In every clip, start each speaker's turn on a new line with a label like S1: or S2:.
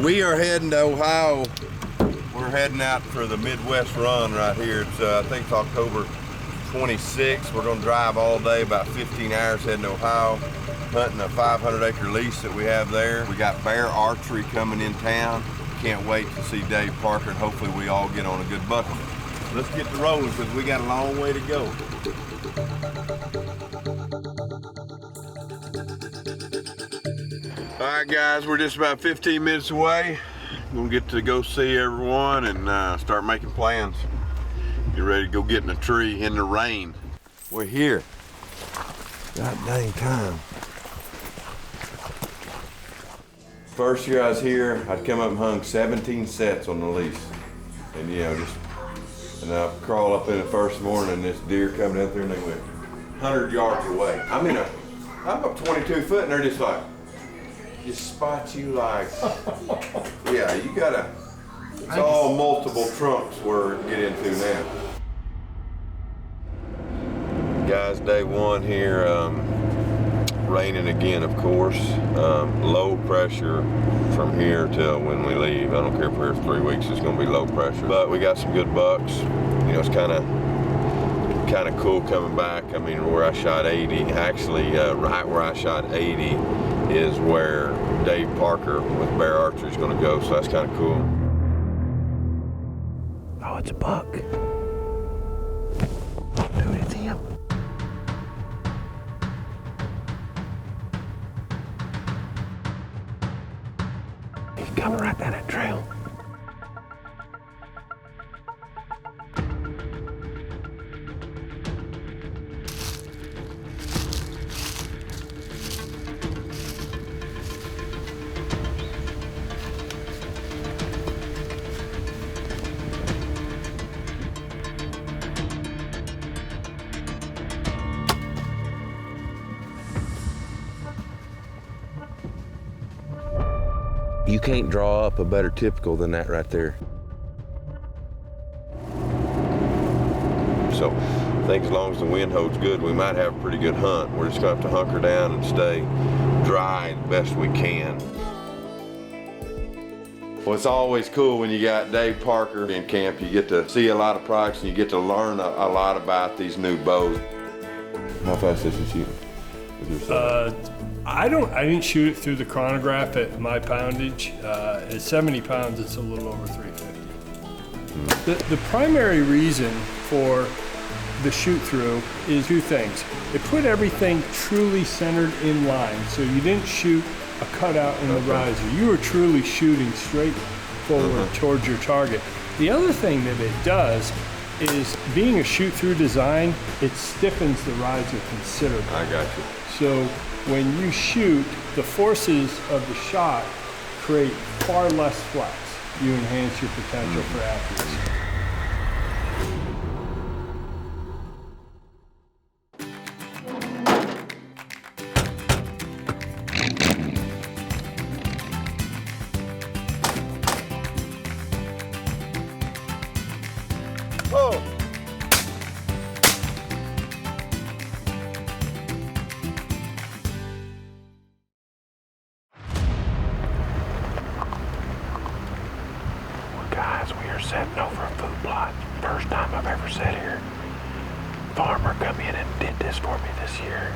S1: We are heading to Ohio. We're heading out for the Midwest run right here. It's I think it's October 26th. We're gonna drive all day, about 15 hours heading to Ohio, hunting a 500-acre lease that we have there. We got bear archery coming in town. Can't wait to see Dave Parker, and hopefully we all get on a good buck. Let's get to rolling because we got a long way to go. All right, guys, we're just about 15 minutes away. We'll get to go see everyone and start making plans. Get ready to go get in a tree in the rain. We're here. God dang time. First year I was here, I'd come up and hung 17 sets on the lease. And and I'd crawl up in the first morning and this deer coming out there and they went 100 yards away. I'm up 22 foot and they're just like, just spot you like, yeah, you gotta, it's all multiple trunks we're getting into now. Guys, day one here, raining again, of course. Low pressure from here till when we leave. I don't care if we're here for 3 weeks, it's gonna be low pressure. But we got some good bucks. It's kind of cool coming back. I mean, where I shot 80, actually, right where I shot 80 is where Dave Parker with bear archery is gonna go, so that's kind of cool. Oh, it's a buck. Dude, it's him. He's coming right down that trail. You can't draw up a better typical than that right there. So I think as long as the wind holds good, we might have a pretty good hunt. We're just gonna have to hunker down and stay dry the best we can. Well, it's always cool when you got Dave Parker in camp. You get to see a lot of products and you get to learn a lot about these new bows. How fast is it shooting?
S2: I didn't shoot it through the chronograph at my poundage. At 70 pounds, it's a little over 350. The primary reason for the shoot through is two things. It put everything truly centered in line, so you didn't shoot a cutout in the riser. You were truly shooting straight forward towards your target. The other thing that it does is, being a shoot through design, it stiffens the riser considerably.
S1: I got you.
S2: So when you shoot, the forces of the shot create far less flex. You enhance your potential for accuracy.
S1: Whoa!
S3: Guys, we are setting over a food plot. First time I've ever sat here. Farmer come in and did this for me this year.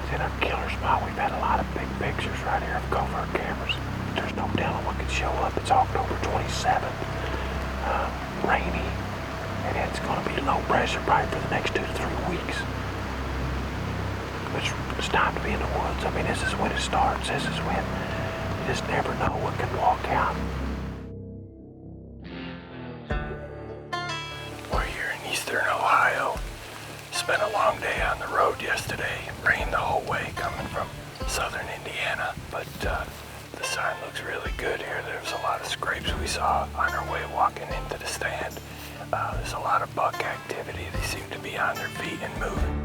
S3: It's in a killer spot. We've had a lot of big pictures right here of covert cameras. There's no telling what could show up. It's October 27th. Rainy. And it's going to be low pressure probably for the next 2 to 3 weeks. It's time to be in the woods. I mean, this is when it starts. This is when you just never know what can walk out.
S4: We're here in eastern Ohio. Spent a long day on the road yesterday. Rained the whole way coming from southern Indiana. But the sign looks really good here. There's a lot of scrapes we saw on our way walking into the stand. There's a lot of buck activity. They seem to be on their feet and moving.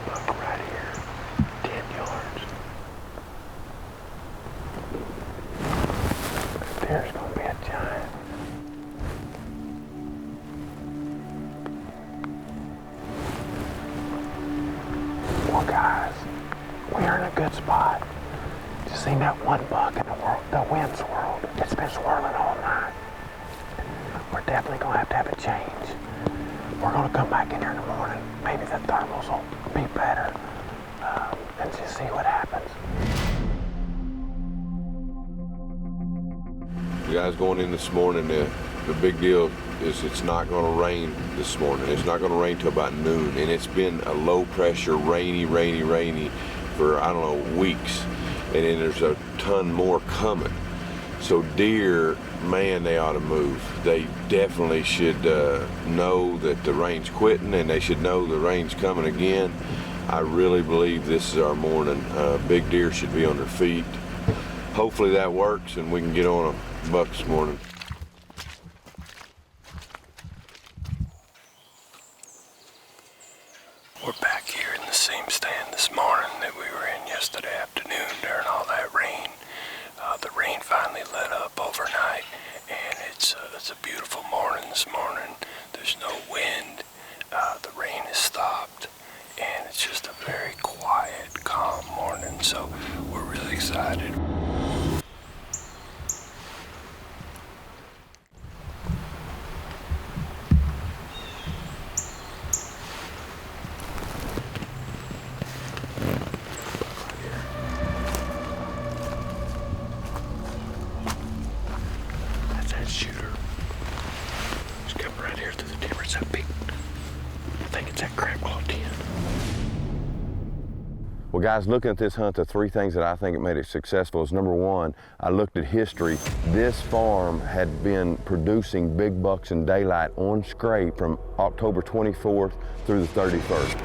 S3: Buck right here, 10 yards. There's going to be a giant. Well, guys, we are in a good spot. Just seen that one buck in the wind swirled. It's been swirling all night. We're definitely going to have a change. We're going to come back in here in the morning. Maybe the thermals will be better. And just see what happens.
S1: You guys going in this morning, the big deal is it's not going to rain this morning. It's not going to rain till about noon, and it's been a low pressure, rainy for, I don't know, weeks. And then there's a ton more coming. So deer, man, they ought to move. They definitely should know that the rain's quitting, and they should know the rain's coming again. I really believe this is our morning. Big deer should be on their feet. Hopefully that works and we can get on a buck this morning.
S4: We're back here in the same stand this morning that we were in yesterday afternoon during all that rain. The rain finally let up overnight, and it's a beautiful morning this morning. There's no wind. The rain has stopped, and it's just a very quiet, calm morning, so we're really excited.
S3: That's that shooter. He's coming right here through the timber. It's that big. I think it's that crab claw 10.
S1: Well, guys, looking at this hunt, the three things that I think it made it successful is, number one, I looked at history. This farm had been producing big bucks in daylight on scrape from October 24th through the 31st.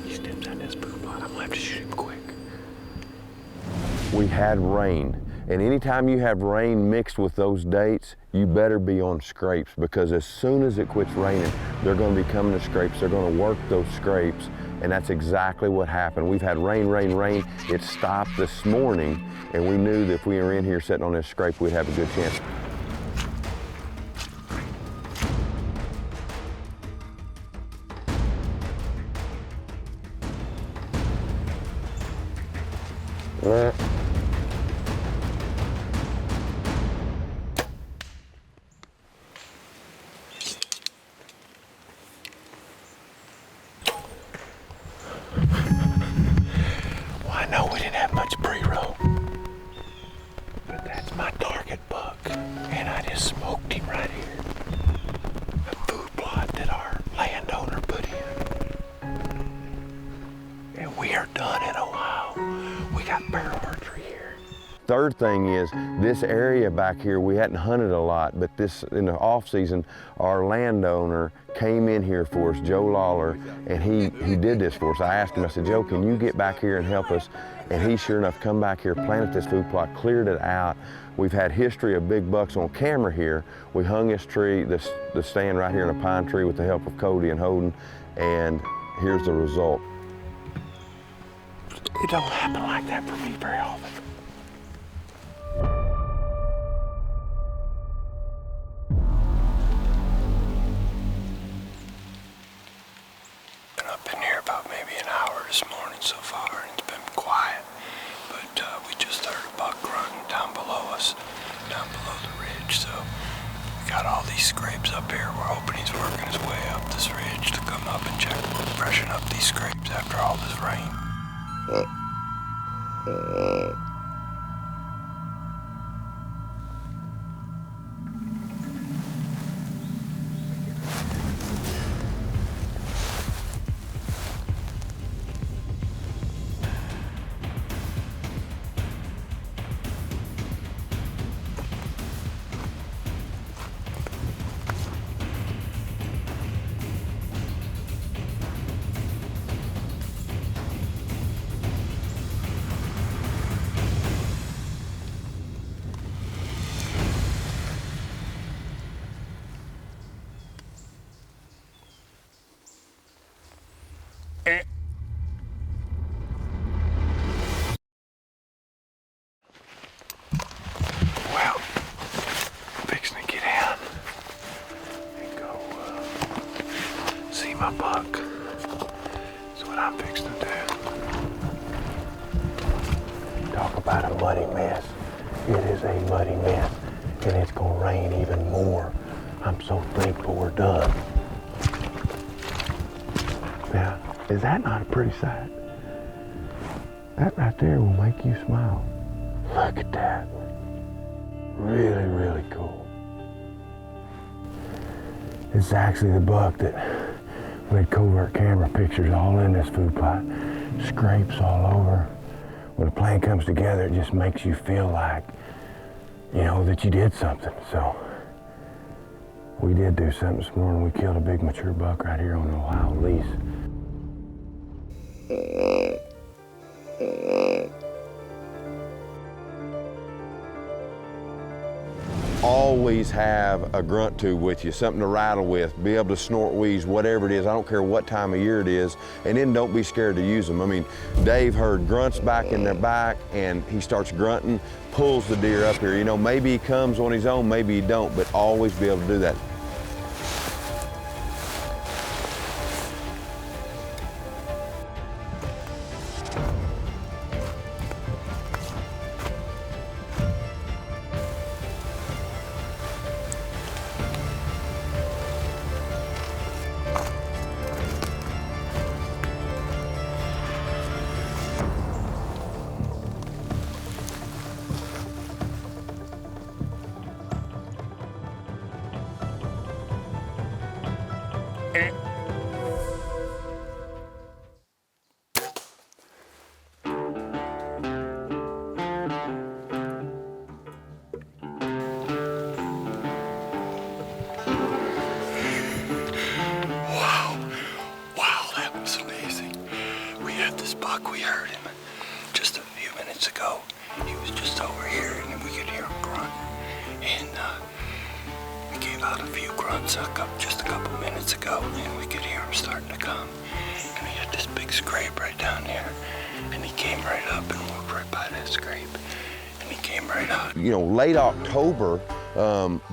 S3: He steps on this poop lot. I'm gonna have to shoot him quick.
S1: We had rain, and anytime you have rain mixed with those dates, you better be on scrapes, because as soon as it quits raining, they're going to be coming to scrapes. They're going to work those scrapes, and that's exactly what happened. We've had rain. It stopped this morning, and we knew that if we were in here sitting on this scrape, we'd have a good chance.
S3: Well, I know we didn't have much pre-roll, but that's my target buck, and I just smoked him right here. A food plot that our landowner put in. And we are done in Ohio. We got barrel archery here.
S1: Third thing is, this area back here, we hadn't hunted a lot, but this, in the off season, our landowner came in here for us, Joe Lawler, and he did this for us. I asked him, I said, Joe, can you get back here and help us? And he, sure enough, come back here, planted this food plot, cleared it out. We've had history of big bucks on camera here. We hung this tree, the stand right here in a pine tree with the help of Cody and Holden, and here's the result.
S3: It don't happen like that for me very often.
S4: so far, and it's been quiet. But we just heard a buck grunting down below us, down below the ridge. So we got all these scrapes up here. We're hoping he's working his way up this ridge to come up and check, freshen up these scrapes after all this rain.
S3: Well, fixing to get out and go see my buck. That's what I'm fixing to do. Talk about a muddy mess. It is a muddy mess, and it's gonna rain even more. I'm so thankful we're done. Now, is that not a pretty sight? That right there will make you smile. Look at that. Really, really cool. It's actually the buck that we had covert camera pictures all in this food plot. Scrapes all over. When a plan comes together, it just makes you feel like, you know, that you did something. So we did do something this morning. We killed a big mature buck right here on the Ohio lease.
S1: Always have a grunt tube with you, something to rattle with, be able to snort, wheeze, whatever it is. I don't care what time of year it is, and then don't be scared to use them. I mean, Dave heard grunts back in their back, and he starts grunting, pulls the deer up here. You know, maybe he comes on his own, maybe he don't, but always be able to do that.
S4: We heard him just a few minutes ago. He was just over here, and we could hear him grunt. And he gave out a few grunts just a couple minutes ago, and we could hear him starting to come. And he had this big scrape right down there, and he came right up and walked right by that scrape, and he came right out.
S1: You know, late October,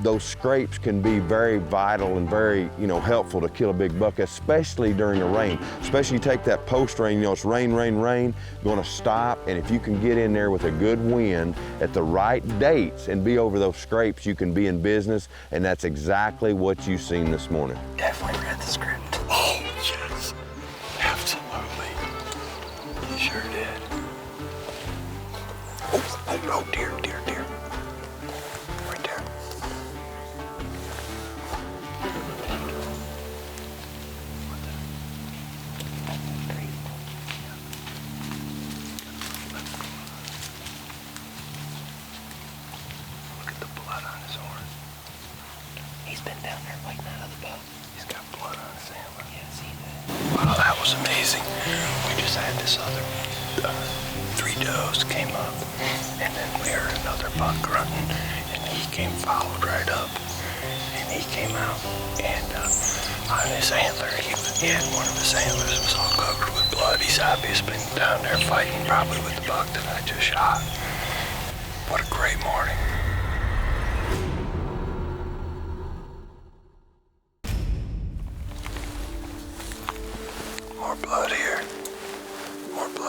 S1: those scrapes can be very vital and very, you know, helpful to kill a big buck, especially during a rain. Especially you take that post rain, you know, it's rain, rain, rain, gonna stop, and if you can get in there with a good wind at the right dates and be over those scrapes, you can be in business, and that's exactly what you've seen this morning.
S4: Definitely read the script. Oh, yes, absolutely. You sure did. Oh, dear, dear, dear. Right there. Look at the blood on his horn. He's been down there fighting that other buck. He's got blood on his antler. Yeah, I seen that. Wow, that was amazing. We just had this other 3 does came up, and then we heard another buck grunting, and he came followed right up, and he came out, and on his antler, he had one of his antlers was all covered with blood. He's obviously been down there fighting, probably with the buck that I just shot. What a great morning. More blood here. More blood.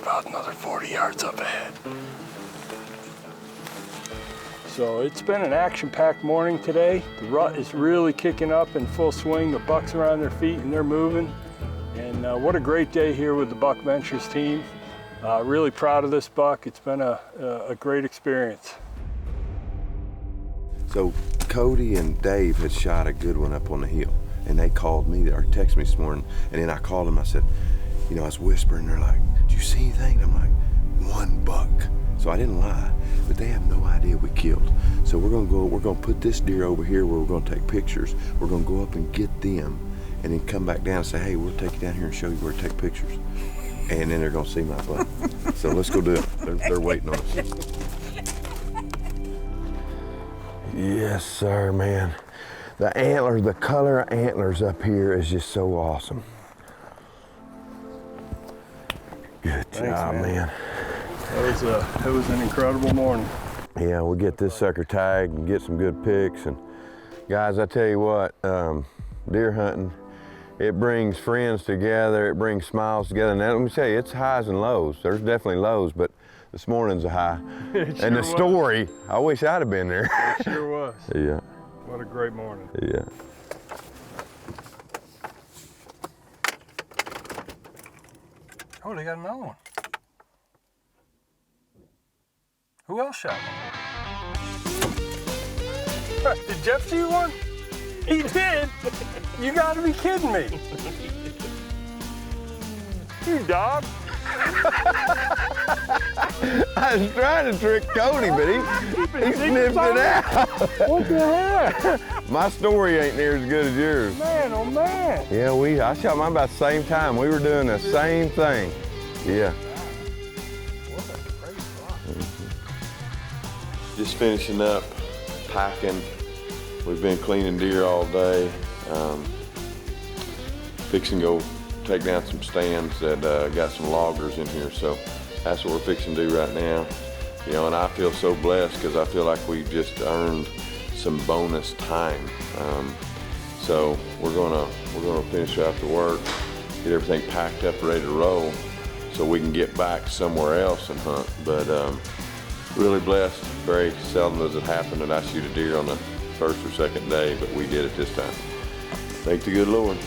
S4: about another 40 yards up ahead.
S2: So it's been an action-packed morning today. The rut is really kicking up in full swing. The bucks are on their feet and they're moving. And what a great day here with the Buck Ventures team. Really proud of this buck. It's been a great experience.
S1: So Cody and Dave had shot a good one up on the hill, and they called me or texted me this morning, and then I called them. I said, you know, I was whispering. They're like, "Did you see anything?" I'm like, "1 buck." So I didn't lie, but they have no idea we killed. So we're gonna put this deer over here where we're gonna take pictures. We're gonna go up and get them, and then come back down and say, "Hey, we'll take you down here and show you where to take pictures." And then they're gonna see my buck. So let's go do it. They're waiting on us. Yes, sir, man. The antlers, the color of antlers up here is just so awesome. Good job, man.
S2: It was an incredible morning.
S1: Yeah, we'll get this sucker tagged and get some good pics. And guys, I tell you what, deer hunting, it brings friends together, it brings smiles together. And let me tell you, it's highs and lows. There's definitely lows, but this morning's a high. And the story, I wish I'd have been there.
S2: It sure was.
S1: Yeah.
S2: What a great morning.
S1: Yeah.
S2: Oh, they got another one. Who else shot one? Did Jeff shoot one? He did? You gotta be kidding me. You dog.
S1: I was trying to trick Cody, but he sniffed it out.
S2: What the heck?
S1: My story ain't near as good as yours.
S2: Man, oh man.
S1: Yeah, I shot mine about the same time. We were doing the same thing. Yeah.
S2: What a great spot.
S1: Just finishing up, packing. We've been cleaning deer all day. Fixing to go take down some stands that got some loggers in here, so that's what we're fixing to do right now. You know, and I feel so blessed because I feel like we just earned some bonus time. So we're gonna finish after work, get everything packed up, ready to roll, so we can get back somewhere else and hunt. But really blessed. Very seldom does it happen that I shoot a deer on the first or second day, but we did it this time. Thank the good Lord.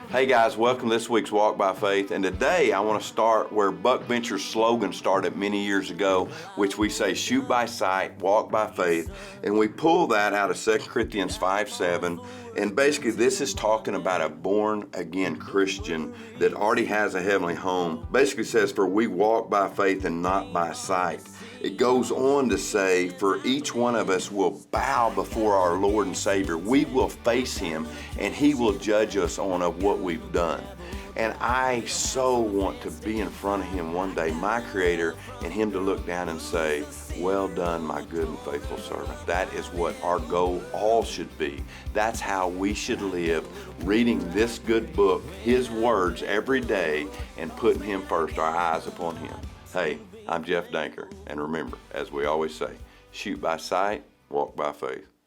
S1: Hey guys, welcome to this week's Walk by Faith, and today I want to start where Buck Ventures' slogan started many years ago, which we say, shoot by sight, walk by faith, and we pull that out of 2 Corinthians 5:7, and basically this is talking about a born-again Christian that already has a heavenly home. Basically says, for we walk by faith and not by sight. It goes on to say, for each one of us will bow before our Lord and Savior. We will face Him, and He will judge us on what we've done. And I so want to be in front of Him one day, my Creator, and Him to look down and say, well done, my good and faithful servant. That is what our goal all should be. That's how we should live, reading this good book, His words every day, and putting Him first, our eyes upon Him. Hey, I'm Jeff Danker, and remember, as we always say, shoot by sight, walk by faith.